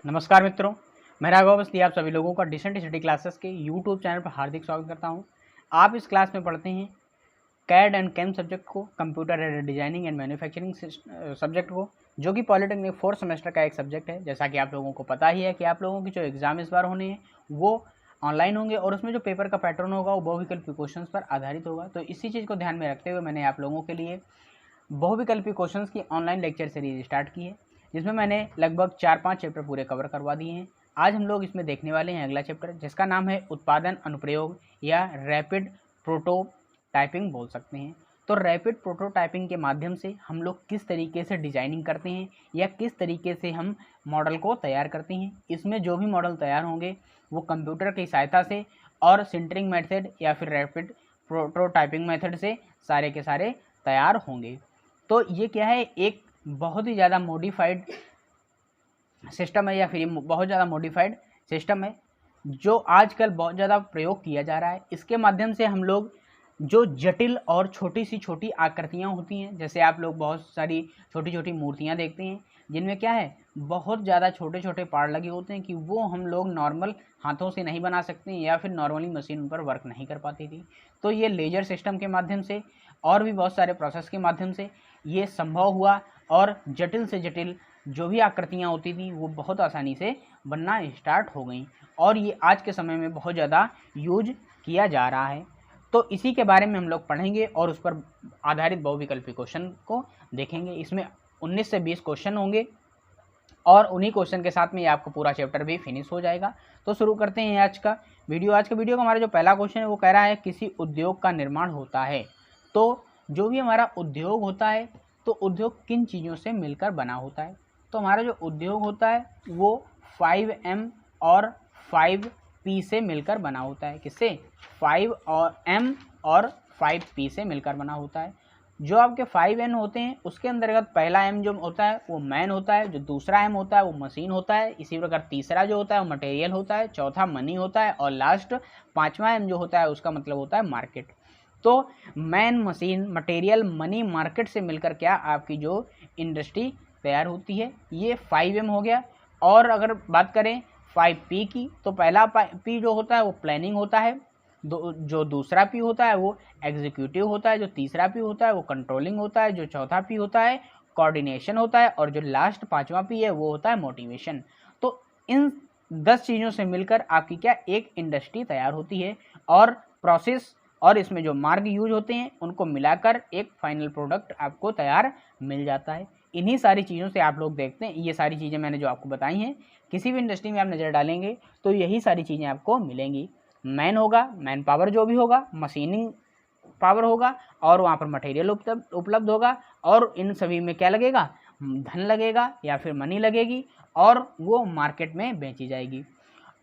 नमस्कार मित्रों, मैं राघव अवस्थी आप सभी लोगों का डिसेंट स्टडी क्लासेस के यूट्यूब चैनल पर हार्दिक स्वागत करता हूं। आप इस क्लास में पढ़ते हैं कैड एंड कैम सब्जेक्ट को, computer aided designing and manufacturing subject को, जो कि पॉलिटेक्निक 4th सेमेस्टर का एक सब्जेक्ट है। जैसा कि आप लोगों को पता ही है कि आप लोगों की जो एग्जाम इस बार होने हैं वो ऑनलाइन होंगे और उसमें जो पेपर का पैटर्न होगा वो बहुविकल्पी क्वेश्चंस पर आधारित होगा। तो इसी चीज़ को ध्यान में रखते हुए मैंने आप लोगों के लिए बहुविकल्पी क्वेश्चंस की ऑनलाइन लेक्चर सीरीज स्टार्ट की है, जिसमें मैंने लगभग 4-5 चैप्टर पूरे कवर करवा दिए हैं। आज हम लोग इसमें देखने वाले हैं अगला चैप्टर, जिसका नाम है उत्पादन अनुप्रयोग या रैपिड प्रोटोटाइपिंग बोल सकते हैं। तो रैपिड प्रोटोटाइपिंग के माध्यम से हम लोग किस तरीके से डिजाइनिंग करते हैं या किस तरीके से हम मॉडल को तैयार करते हैं। इसमें जो भी मॉडल तैयार होंगे वो कंप्यूटर की सहायता से और सिंटरिंग मेथड या फिर रैपिड प्रोटोटाइपिंग मेथड से सारे के सारे तैयार होंगे। तो ये क्या है, एक बहुत ही ज़्यादा मॉडिफाइड सिस्टम है या फिर बहुत ज़्यादा मॉडिफाइड सिस्टम है जो आजकल बहुत ज़्यादा प्रयोग किया जा रहा है। इसके माध्यम से हम लोग जो जटिल और छोटी सी छोटी आकृतियाँ होती हैं, जैसे आप लोग बहुत सारी छोटी छोटी मूर्तियाँ देखते हैं जिनमें क्या है बहुत ज़्यादा छोटे छोटे पार्ट लगे होते हैं कि वो हम लोग नॉर्मल हाथों से नहीं बना सकते या फिर नॉर्मली मशीन पर वर्क नहीं कर पाती थी। तो ये लेजर सिस्टम के माध्यम से और भी बहुत सारे प्रोसेस के माध्यम से ये संभव हुआ और जटिल से जटिल जो भी आकृतियाँ होती थी वो बहुत आसानी से बनना स्टार्ट हो गई और ये आज के समय में बहुत ज़्यादा यूज किया जा रहा है। तो इसी के बारे में हम लोग पढ़ेंगे और उस पर आधारित बहुविकल्पी क्वेश्चन को देखेंगे। इसमें 19 से 20 क्वेश्चन होंगे और उन्हीं क्वेश्चन के साथ में ये आपको पूरा चैप्टर भी फिनिश हो जाएगा। तो शुरू करते हैं आज का वीडियो। का हमारा जो पहला क्वेश्चन है वो कह रहा है किसी उद्योग का निर्माण होता है। तो जो भी हमारा उद्योग होता है तो उद्योग किन चीज़ों से मिलकर बना होता है। तो हमारा जो उद्योग होता है वो 5M और 5P से मिलकर बना होता है। किससे? 5M और 5P से मिलकर बना होता है। जो आपके 5N होते हैं उसके अंतर्गत पहला M जो होता है वो मैन होता है, जो दूसरा M होता है वो मशीन होता है, इसी प्रकार तीसरा जो होता है वो मटेरियल होता है, चौथा मनी होता है और लास्ट 5वां M जो होता है उसका मतलब होता है मार्केट। तो man, machine, material, money, market से मिलकर क्या आपकी जो इंडस्ट्री तैयार होती है, ये 5M हो गया। और अगर बात करें 5P की तो पहला P जो होता है वो प्लानिंग होता है, जो दूसरा P होता है वो एग्जीक्यूटिव होता है, जो तीसरा P होता है वो कंट्रोलिंग होता है, जो चौथा P होता है कोऑर्डिनेशन होता है और जो लास्ट 5वां P है वो होता है मोटिवेशन। तो इन 10 चीज़ों से मिलकर आपकी क्या एक इंडस्ट्री तैयार होती है और प्रोसेस और इसमें जो मार्ग यूज होते हैं उनको मिलाकर एक फाइनल प्रोडक्ट आपको तैयार मिल जाता है। इन्हीं सारी चीज़ों से आप लोग देखते हैं, ये सारी चीज़ें मैंने जो आपको बताई हैं, किसी भी इंडस्ट्री में आप नज़र डालेंगे तो यही सारी चीज़ें आपको मिलेंगी। मैन होगा, मैन पावर जो भी होगा, मशीनिंग पावर होगा और वहाँ पर मटेरियल उपलब्ध होगा और इन सभी में क्या लगेगा? धन लगेगा या फिर मनी लगेगी और वो मार्केट में बेची जाएगी।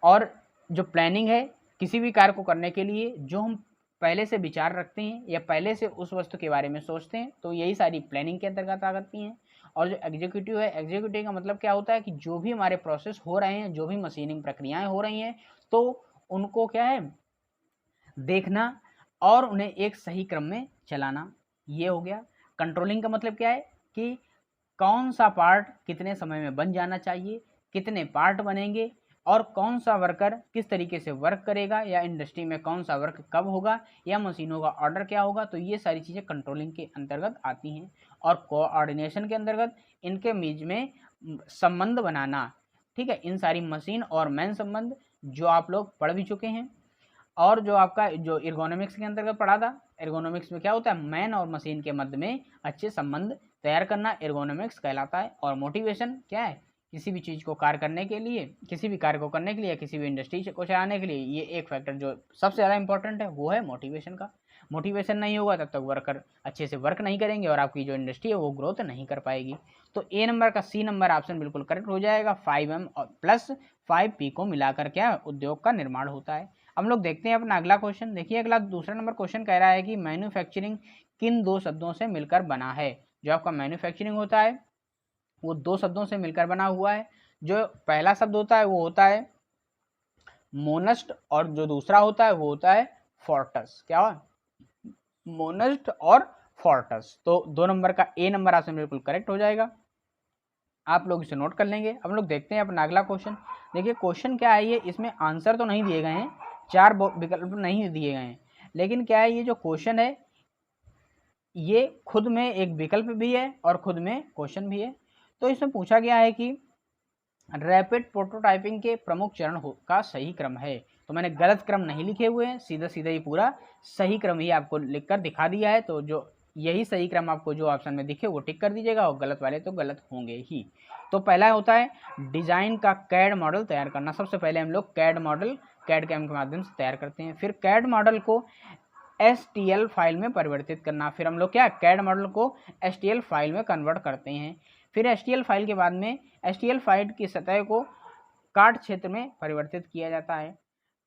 और जो प्लानिंग है किसी भी कार्य को करने के लिए जो हम पहले से विचार रखते हैं या पहले से उस वस्तु के बारे में सोचते हैं तो यही सारी प्लानिंग के अंतर्गत आ जाती हैं। और जो एग्जीक्यूटिव है, एग्जीक्यूटिव का मतलब क्या होता है कि जो भी हमारे प्रोसेस हो रहे हैं, जो भी मशीनिंग प्रक्रियाएं हो रही हैं तो उनको क्या है देखना और उन्हें एक सही क्रम में चलाना, ये हो गया। कंट्रोलिंग का मतलब क्या है कि कौन सा पार्ट कितने समय में बन जाना चाहिए, कितने पार्ट बनेंगे और कौन सा वर्कर किस तरीके से वर्क करेगा या इंडस्ट्री में कौन सा वर्क कब होगा या मशीनों का ऑर्डर क्या होगा। तो ये सारी चीज़ें कंट्रोलिंग के अंतर्गत आती हैं। और कोऑर्डिनेशन के अंतर्गत इनके बीच में संबंध बनाना, ठीक है, इन सारी मशीन और मैन संबंध जो आप लोग पढ़ भी चुके हैं। और जो आपका जो एर्गोनॉमिक्स के अंतर्गत पढ़ा था, एर्गोनॉमिक्स में क्या होता है, मैन और मशीन के मध्य में अच्छे संबंध तैयार करना एर्गोनॉमिक्स कहलाता है। और मोटिवेशन क्या है, किसी भी चीज़ को कार्य करने के लिए, किसी भी कार्य को करने के लिए, किसी भी इंडस्ट्री को चलाने के लिए ये एक फैक्टर जो सबसे ज़्यादा इंपॉर्टेंट है वो है मोटिवेशन का। मोटिवेशन नहीं होगा तब तक वर्कर अच्छे से वर्क नहीं करेंगे और आपकी जो इंडस्ट्री है वो ग्रोथ नहीं कर पाएगी। तो ए नंबर का सी नंबर ऑप्शन बिल्कुल करेक्ट हो जाएगा। 5M प्लस 5P को मिलाकर क्या उद्योग का निर्माण होता है। हम लोग देखते हैं अपना अगला क्वेश्चन। देखिए अगला दूसरा नंबर क्वेश्चन कह रहा है कि मैन्युफैक्चरिंग किन दो शब्दों से मिलकर बना है। जो आपका मैन्युफैक्चरिंग होता है वो दो शब्दों से मिलकर बना हुआ है। जो पहला शब्द होता है वो होता है मोनस्ट और जो दूसरा होता है वो होता है फोर्टस। क्या हुआ? मोनस्ट और फोर्टस। तो 2 नंबर का ए नंबर ऑप्शन बिल्कुल करेक्ट हो जाएगा। आप लोग इसे नोट कर लेंगे। हम लोग देखते हैं अपना अगला क्वेश्चन। देखिए क्वेश्चन क्या है, ये इसमें आंसर तो नहीं दिए गए हैं, 4 विकल्प नहीं दिए गए हैं, लेकिन क्या है ये जो क्वेश्चन है ये खुद में एक विकल्प भी है और खुद में क्वेश्चन भी है। तो इसमें पूछा गया है कि रैपिड प्रोटोटाइपिंग के प्रमुख चरण का सही क्रम है। तो मैंने गलत क्रम नहीं लिखे हुए हैं, सीधा सीधा ही पूरा सही क्रम ही आपको लिखकर दिखा दिया है। तो जो यही सही क्रम आपको जो ऑप्शन में दिखे वो टिक कर दीजिएगा और गलत वाले तो गलत होंगे ही। तो पहला होता है डिजाइन का कैड मॉडल तैयार करना। सबसे पहले हम लोग कैड मॉडल कैड कैम के माध्यम से तैयार करते हैं। फिर कैड मॉडल को STL फाइल में परिवर्तित करना। फिर हम लोग क्या कैड मॉडल को STL फाइल में कन्वर्ट करते हैं। फिर STL फाइल के बाद में STL फाइल की सतह को काट क्षेत्र में परिवर्तित किया जाता है।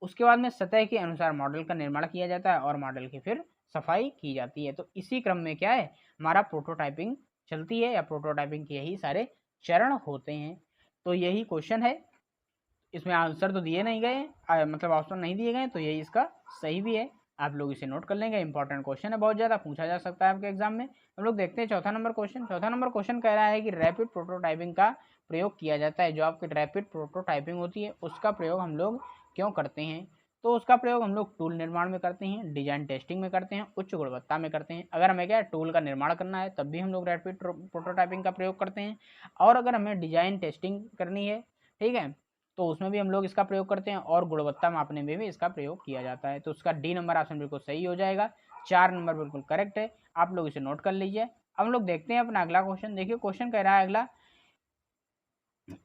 उसके बाद में सतह के अनुसार मॉडल का निर्माण किया जाता है और मॉडल की फिर सफाई की जाती है। तो इसी क्रम में क्या है हमारा प्रोटोटाइपिंग चलती है, या प्रोटोटाइपिंग के यही सारे चरण होते हैं। तो यही क्वेश्चन है, इसमें आंसर तो दिए नहीं गए, मतलब ऑप्शन नहीं दिए गए, तो यही इसका सही भी है। आप लोग इसे नोट कर लेंगे, इंपॉर्टेंट क्वेश्चन है, बहुत ज़्यादा पूछा जा सकता है आपके एग्जाम में। हम लोग देखते हैं चौथा नंबर क्वेश्चन। चौथा नंबर क्वेश्चन कह रहा है कि रैपिड प्रोटोटाइपिंग का प्रयोग किया जाता है। जो आपकी रैपिड प्रोटोटाइपिंग होती है उसका प्रयोग हम लोग क्यों करते हैं? तो उसका प्रयोग हम लोग टूल निर्माण में करते हैं, डिजाइन टेस्टिंग में करते हैं, उच्च गुणवत्ता में करते हैं। अगर हमें क्या टूल का निर्माण करना है तब भी हम लोग रैपिड प्रोटोटाइपिंग का प्रयोग करते हैं, और अगर हमें डिजाइन टेस्टिंग करनी है, ठीक है, तो उसमें भी हम लोग इसका प्रयोग करते हैं, और गुणवत्ता मापने में भी इसका प्रयोग किया जाता है। तो उसका डी नंबर ऑप्शन बिल्कुल सही हो जाएगा। 4 नंबर बिल्कुल करेक्ट है, आप लोग इसे नोट कर लीजिए। अब हम लोग देखते हैं अपना अगला क्वेश्चन। देखिए क्वेश्चन कह रहा है अगला,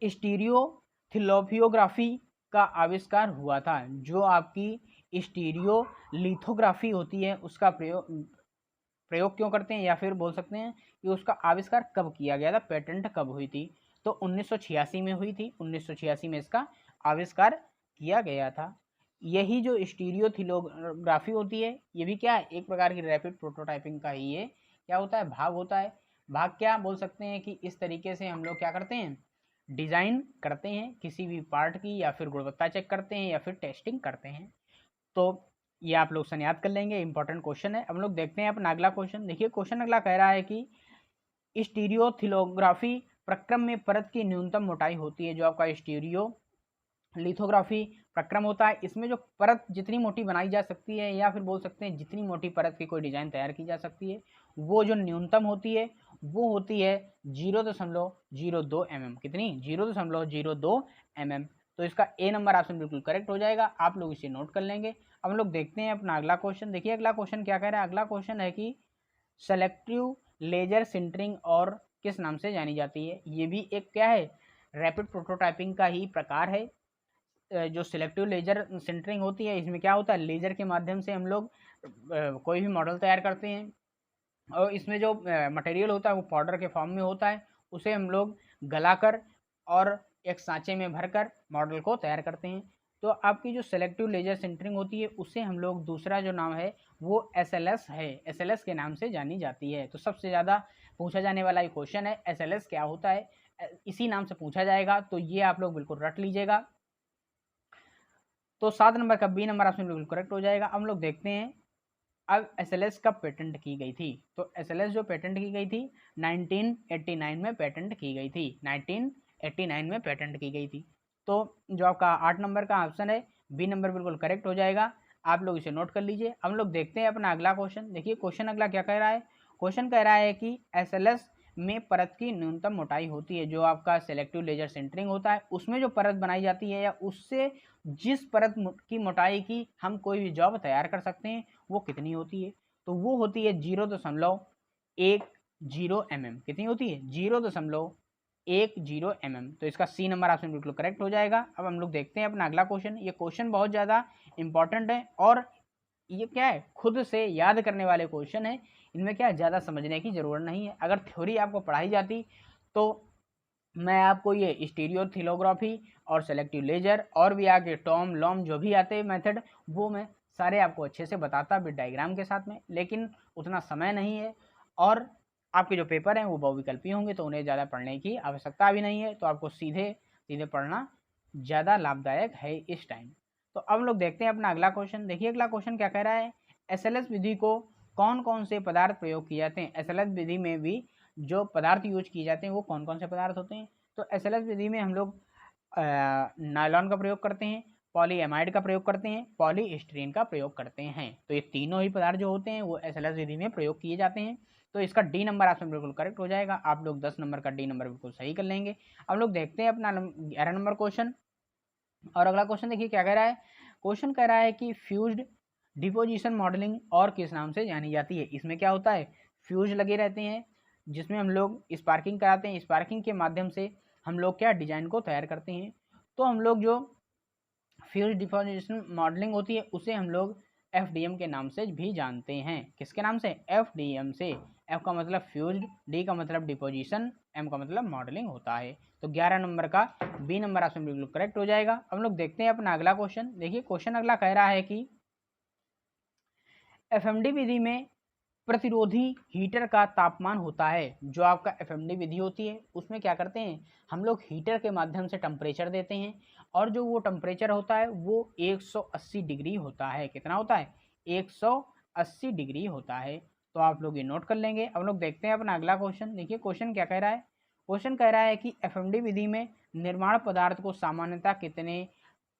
स्टीरियोथिलोपियोग्राफी का आविष्कार हुआ था। जो आपकी स्टीरियो लिथोग्राफी होती है उसका प्रयोग क्यों करते हैं, या फिर बोल सकते हैं कि उसका आविष्कार कब किया गया था, पेटेंट कब हुई थी? तो 1986 में हुई थी। 1986 में इसका आविष्कार किया गया था। यही जो स्टीरियोथिलोग्राफी होती है ये भी क्या है एक प्रकार की रैपिड प्रोटोटाइपिंग का ही ये क्या होता है भाग होता है। भाग क्या बोल सकते हैं कि इस तरीके से हम लोग क्या करते हैं, डिजाइन करते हैं किसी भी पार्ट की, या फिर गुणवत्ता चेक करते हैं, या फिर टेस्टिंग करते हैं। तो ये आप लोग सन याद कर लेंगे, इंपॉर्टेंट क्वेश्चन है। हम लोग देखते हैं अपना अगला क्वेश्चन। देखिए क्वेश्चन अगला कह रहा है कि स्टीरियोथिलोग्राफी प्रक्रम में परत की न्यूनतम मोटाई होती है। जो आपका स्टीरियो लिथोग्राफी प्रक्रम होता है इसमें जो परत जितनी मोटी बनाई जा सकती है, या फिर बोल सकते हैं जितनी मोटी परत की कोई डिजाइन तैयार की जा सकती है, वो जो न्यूनतम होती है वो होती है 0.02 mm। कितनी? 0.02 mm। तो इसका ए नंबर ऑप्शन बिल्कुल करेक्ट हो जाएगा, आप लोग इसे नोट कर लेंगे। अब हम लोग देखते हैं अपना अगला क्वेश्चन। देखिए अगला क्वेश्चन क्या कह रहा है। अगला क्वेश्चन है कि सेलेक्टिव लेजर सिंटरिंग और किस नाम से जानी जाती है? ये भी एक क्या है रैपिड प्रोटोटाइपिंग का ही प्रकार है। जो सिलेक्टिव लेजर सिंटरिंग होती है इसमें क्या होता है, लेजर के माध्यम से हम लोग कोई भी मॉडल तैयार करते हैं, और इसमें जो मटेरियल होता है वो पाउडर के फॉर्म में होता है, उसे हम लोग गलाकर और एक सांचे में भरकर मॉडल को तैयार करते हैं। तो आपकी जो सेलेक्टिव लेजर सिंटरिंग होती है उससे हम लोग दूसरा जो नाम है वो SLS है, SLS के नाम से जानी जाती है। तो सबसे ज़्यादा पूछा जाने वाला ये क्वेश्चन है, SLS क्या होता है, इसी नाम से पूछा जाएगा, तो ये आप लोग बिल्कुल रट लीजिएगा। तो 7 नंबर का बी नंबर ऑप्शन बिल्कुल करेक्ट हो जाएगा। हम लोग देखते हैं अब SLS कब पेटेंट की गई थी। तो SLS जो पेटेंट की गई थी 1989 में पेटेंट की गई थी, 1989 में पेटेंट की गई थी। तो जो आपका 8 नंबर का ऑप्शन है बी नंबर बिल्कुल करेक्ट हो जाएगा, आप लोग इसे नोट कर लीजिए। हम लोग देखते हैं अपना अगला क्वेश्चन। देखिए क्वेश्चन अगला क्या कह रहा है। क्वेश्चन कह रहा है कि SLS में परत की न्यूनतम मोटाई होती है। जो आपका सेलेक्टिव लेजर सिंटरिंग होता है उसमें जो परत बनाई जाती है, या उससे जिस परत की मोटाई की हम कोई भी जॉब तैयार कर सकते हैं वो कितनी होती है? तो वो होती है 0.10 mm। कितनी होती है? 0.10 mm। तो इसका सी नंबर ऑप्शन बिल्कुल करेक्ट हो जाएगा। अब हम लोग देखते हैं अपना अगला क्वेश्चन। ये क्वेश्चन बहुत ज़्यादा इंपॉर्टेंट है, और ये क्या है खुद से याद करने वाले क्वेश्चन है, इनमें क्या ज़्यादा समझने की ज़रूरत नहीं है। अगर थ्योरी आपको पढ़ाई जाती तो मैं आपको ये स्टीरियोथिलोग्राफी और सेलेक्टिव लेजर और भी आगे टॉम लॉम जो भी आते हैं मेथड, वो मैं सारे आपको अच्छे से बताता विद डायग्राम के साथ में, लेकिन उतना समय नहीं है, और आपके जो पेपर हैं वो बहुविकल्पी होंगे तो उन्हें ज़्यादा पढ़ने की आवश्यकता भी नहीं है। तो आपको सीधे सीधे पढ़ना ज़्यादा लाभदायक है इस टाइम। तो अब हम लोग देखते हैं अपना अगला क्वेश्चन। देखिए अगला क्वेश्चन क्या कह रहा है। SLS विधि को कौन कौन से पदार्थ प्रयोग किए जाते हैं? SLS विधि में भी जो पदार्थ यूज किए जाते हैं वो कौन कौन से पदार्थ होते हैं? तो SLS विधि में हम लोग नायलॉन का प्रयोग करते हैं, पॉलीएमाइड का प्रयोग करते हैं, पॉलीस्टीरीन का प्रयोग करते हैं। तो ये तीनों ही पदार्थ जो होते हैं वो SLS विधि में प्रयोग किए जाते हैं। तो इसका डी नंबर ऑप्शन बिल्कुल करेक्ट हो जाएगा। आप लोग 10 नंबर का डी नंबर बिल्कुल सही कर लेंगे। अब लोग देखते हैं अपना 11 नंबर क्वेश्चन। और अगला क्वेश्चन देखिए क्या कह रहा है। क्वेश्चन कह रहा है कि फ्यूज्ड डिपोजिशन मॉडलिंग और किस नाम से जानी जाती है। इसमें क्या होता है, फ्यूज लगे रहते हैं जिसमें हम लोग स्पार्किंग कराते हैं, स्पार्किंग के माध्यम से हम लोग क्या डिजाइन को तैयार करते हैं। तो हम लोग जो फ्यूज डिपोजिशन मॉडलिंग होती है उसे हम लोग FDM के नाम से भी जानते हैं। किसके नाम से, FDM से। F का मतलब फ्यूज्ड, D का मतलब डिपोजिशन, M का मतलब मॉडलिंग होता है। तो 11 नंबर का बी नंबर ऑप्शन बिल्कुल करेक्ट हो जाएगा। हम लोग देखते हैं अपना अगला क्वेश्चन। देखिए क्वेश्चन अगला कह रहा है कि FMD विधि में प्रतिरोधी हीटर का तापमान होता है। जो आपका FMD विधि होती है उसमें क्या करते हैं, हम लोग हीटर के माध्यम से टेम्परेचर देते हैं और जो वो टेम्परेचर होता है वो 180 डिग्री होता है। कितना होता है, 180 डिग्री होता है। तो आप लोग ये नोट कर लेंगे। अब लोग देखते हैं अपना अगला क्वेश्चन। देखिए क्वेश्चन क्या कह रहा है। क्वेश्चन कह रहा है कि FMD विधि में निर्माण पदार्थ को सामान्यतः कितने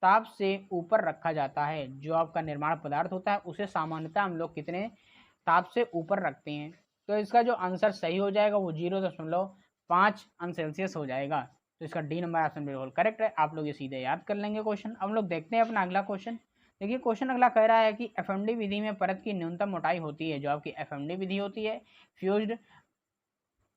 ताप से ऊपर रखा जाता है। जो आपका निर्माण पदार्थ होता है उसे सामान्यतः हम लोग कितने ताप से ऊपर रखते हैं। तो इसका जो आंसर सही हो जाएगा वो 0.5 अंश सेल्सियस हो जाएगा। तो इसका डी नंबर ऑप्शन बिल्कुल करेक्ट है। आप लोग ये सीधे याद कर लेंगे क्वेश्चन। हम लोग देखते हैं अपना अगला क्वेश्चन। देखिए क्वेश्चन अगला कह रहा है कि FMD विधि में परत की न्यूनतम मोटाई होती है। जो आपकी FMD विधि होती है, फ्यूज्ड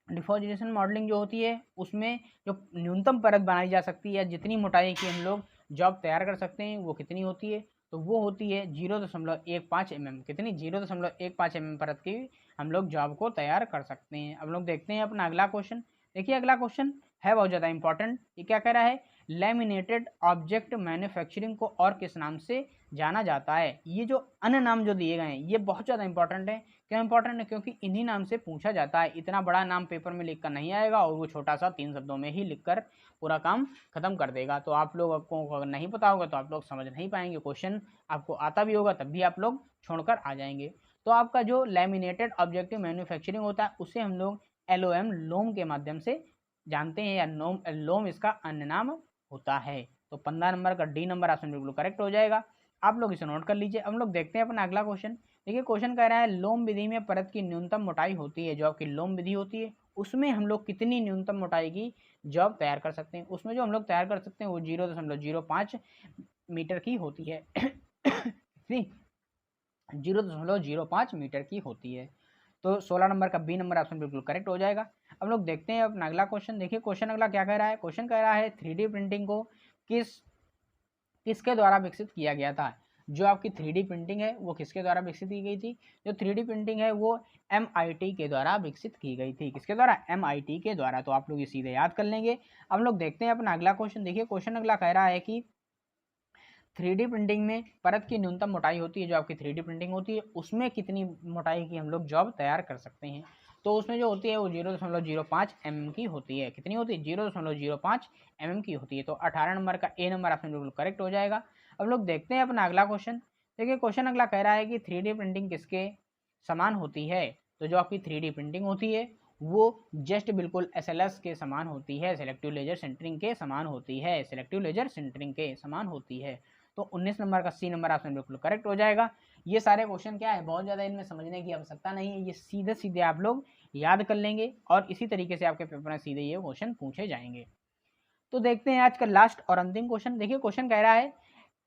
डिपोजिशन मॉडलिंग जो होती है उसमें जो न्यूनतम परत बनाई जा सकती है, जितनी मोटाई की हम लोग जॉब तैयार कर सकते हैं वो कितनी होती है, तो वो होती है 0.15 mm। कितनी, 0.15 mm परत की हम लोग जॉब को तैयार कर सकते हैं। अब लोग देखते हैं अपना अगला क्वेश्चन। देखिए अगला क्वेश्चन है बहुत ज़्यादा इंपॉर्टेंट। ये क्या कह रहा है, लैमिनेटेड ऑब्जेक्ट मैन्युफैक्चरिंग को और किस नाम से जाना जाता है। ये जो अन्य नाम जो दिए गए हैं ये बहुत ज़्यादा इंपॉर्टेंट है। क्यों इंपॉर्टेंट है, क्योंकि इन्हीं नाम से पूछा जाता है। इतना बड़ा नाम पेपर में लिख कर नहीं आएगा और वो छोटा सा 3 शब्दों में ही लिखकर पूरा काम खत्म कर देगा। तो आप लोग को अगर नहीं पता होगा तो आप लोग समझ नहीं पाएंगे। क्वेश्चन आपको आता भी होगा तब भी आप लोग छोड़कर आ जाएंगे। तो आपका जो लैमिनेटेड ऑब्जेक्टिव मैन्युफैक्चरिंग होता है उसे हम लोग LOM लोम के माध्यम से जानते हैं, या लोम इसका अन्य नाम होता है। तो 15 नंबर का डी नंबर ऑप्शन बिल्कुल करेक्ट हो जाएगा। आप लोग इसे नोट कर लीजिए। हम लोग देखते हैं अपना अगला क्वेश्चन। देखिए क्वेश्चन कह रहा है लोम विधि में परत की न्यूनतम मोटाई होती है। जो आपकी लोम विधि होती है उसमें हम लोग कितनी न्यूनतम मोटाई की जॉब तैयार कर सकते हैं। उसमें जो हम लोग तैयार कर सकते हैं वो 0.05 मीटर की होती है। 0.05 मीटर की होती है। तो 16 नंबर का बी नंबर ऑप्शन बिल्कुल करेक्ट हो जाएगा। अब लोग देखते हैं अपना अगला क्वेश्चन। देखिए क्वेश्चन अगला क्या कह रहा है। क्वेश्चन कह रहा है 3D प्रिंटिंग को किसके द्वारा विकसित किया गया था। जो आपकी 3D प्रिंटिंग है वो किसके द्वारा विकसित की गई थी। जो 3D प्रिंटिंग है वो MIT के द्वारा विकसित की गई थी। किसके द्वारा, MIT के द्वारा। तो आप लोग ये सीधे याद कर लेंगे। अब लोग देखते हैं अपना अगला क्वेश्चन। देखिए क्वेश्चन अगला कह रहा है कि 3D प्रिंटिंग में परत की न्यूनतम मोटाई होती है। जो आपकी 3D प्रिंटिंग होती है उसमें कितनी मोटाई की हम लोग जॉब तैयार कर सकते हैं। तो उसमें जो होती है वो 0.05 mm की होती है। कितनी होती है, 0.05 mm की होती है। तो 18 नंबर का ए नंबर ऑप्शन बिल्कुल करेक्ट हो जाएगा। अब लोग देखते हैं अपना अगला क्वेश्चन। देखिए क्वेश्चन अगला कह रहा है कि 3D प्रिंटिंग किसके समान होती है। तो जो आपकी 3D प्रिंटिंग होती है वो जस्ट बिल्कुल SLS के समान होती है, सेलेक्टिव लेजर सिंटरिंग के समान होती है, सेलेक्टिव लेजर सिंटरिंग के समान होती है। तो 19 नंबर का सी नंबर ऑप्शन बिल्कुल करेक्ट हो जाएगा। ये सारे क्वेश्चन क्या है, बहुत ज़्यादा इनमें समझने की आवश्यकता नहीं है। ये सीधे सीधे आप लोग याद कर लेंगे और इसी तरीके से आपके पेपर में सीधे ये क्वेश्चन पूछे जाएंगे। तो देखते हैं आज का लास्ट और अंतिम क्वेश्चन। देखिए क्वेश्चन कह रहा है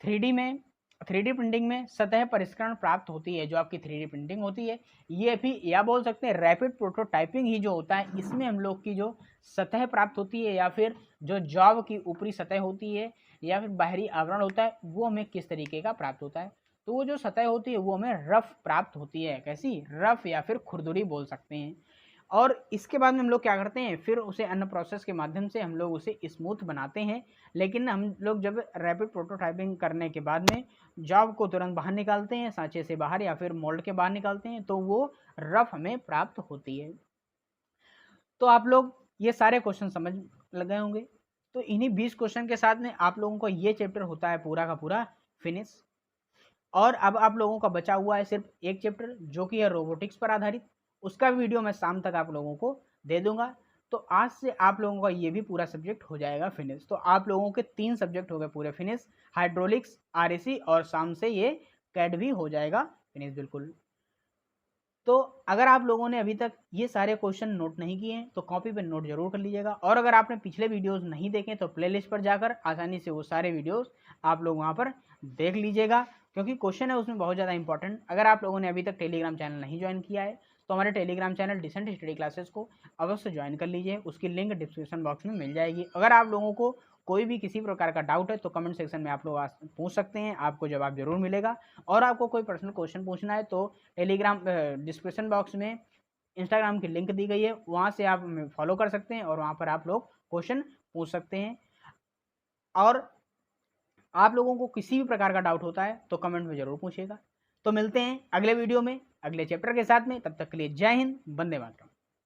3D प्रिंटिंग में सतह परिष्करण प्राप्त होती है। जो आपकी 3D प्रिंटिंग होती है ये भी या बोल सकते हैं रैपिड प्रोटोटाइपिंग ही जो होता है, इसमें हम लोग की जो सतह प्राप्त होती है या फिर जो जॉब की ऊपरी सतह होती है या फिर बाहरी आवरण होता है वो हमें किस तरीके का प्राप्त होता है। तो वो जो सतह होती है वो हमें रफ प्राप्त होती है। कैसी, रफ या फिर खुरदुरी बोल सकते हैं। और इसके बाद में हम लोग क्या करते हैं, फिर उसे अन्य प्रोसेस के माध्यम से हम लोग उसे स्मूथ बनाते हैं। लेकिन हम लोग जब रैपिड प्रोटोटाइपिंग करने के बाद में जॉब को तुरंत बाहर निकालते हैं, सांचे से बाहर या फिर मोल्ड के बाहर निकालते हैं, तो वो रफ हमें प्राप्त होती है। तो आप लोग ये सारे क्वेश्चन समझ लगे होंगे। तो इन्हीं 20 क्वेश्चन के साथ में आप लोगों को ये चैप्टर होता है पूरा का पूरा फिनिश। और अब आप लोगों का बचा हुआ है सिर्फ एक चैप्टर जो कि है रोबोटिक्स पर आधारित। उसका वीडियो मैं शाम तक आप लोगों को दे दूंगा। तो आज से आप लोगों का ये भी पूरा सब्जेक्ट हो जाएगा फिनिश। तो आप लोगों के 3 सब्जेक्ट हो गए पूरे फिनिश, हाइड्रोलिक्स, आरएसी और शाम से ये कैड भी हो जाएगा फिनिश बिल्कुल। तो अगर आप लोगों ने अभी तक ये सारे क्वेश्चन नोट नहीं किए हैं तो कॉपी पे नोट जरूर कर लीजिएगा, और अगर आपने पिछले वीडियोस नहीं देखे तो प्लेलिस्ट पर जाकर आसानी से वो सारे वीडियोस आप लोग वहाँ पर देख लीजिएगा, क्योंकि क्वेश्चन है उसमें बहुत ज़्यादा इंपॉर्टेंट। अगर आप लोगों ने अभी तक टेलीग्राम चैनल नहीं ज्वाइन किया है तो हमारे Telegram channel decent study classes को अवश्य ज्वाइन कर लीजिए, उसकी लिंक डिस्क्रिप्शन बॉक्स में मिल जाएगी। अगर आप लोगों को कोई भी किसी प्रकार का डाउट है तो कमेंट सेक्शन में आप लोग पूछ सकते हैं, आपको जवाब जरूर मिलेगा। और आपको कोई पर्सनल क्वेश्चन पूछना है तो टेलीग्राम डिस्क्रिप्शन बॉक्स में इंस्टाग्राम की लिंक दी गई है, वहाँ से आप फॉलो कर सकते हैं और वहाँ पर आप लोग क्वेश्चन पूछ सकते हैं। और आप लोगों को किसी भी प्रकार का डाउट होता है तो कमेंट में ज़रूर पूछिएगा। तो मिलते हैं अगले वीडियो में अगले चैप्टर के साथ में, तब तक के लिए जय हिंद, वंदे मातरम।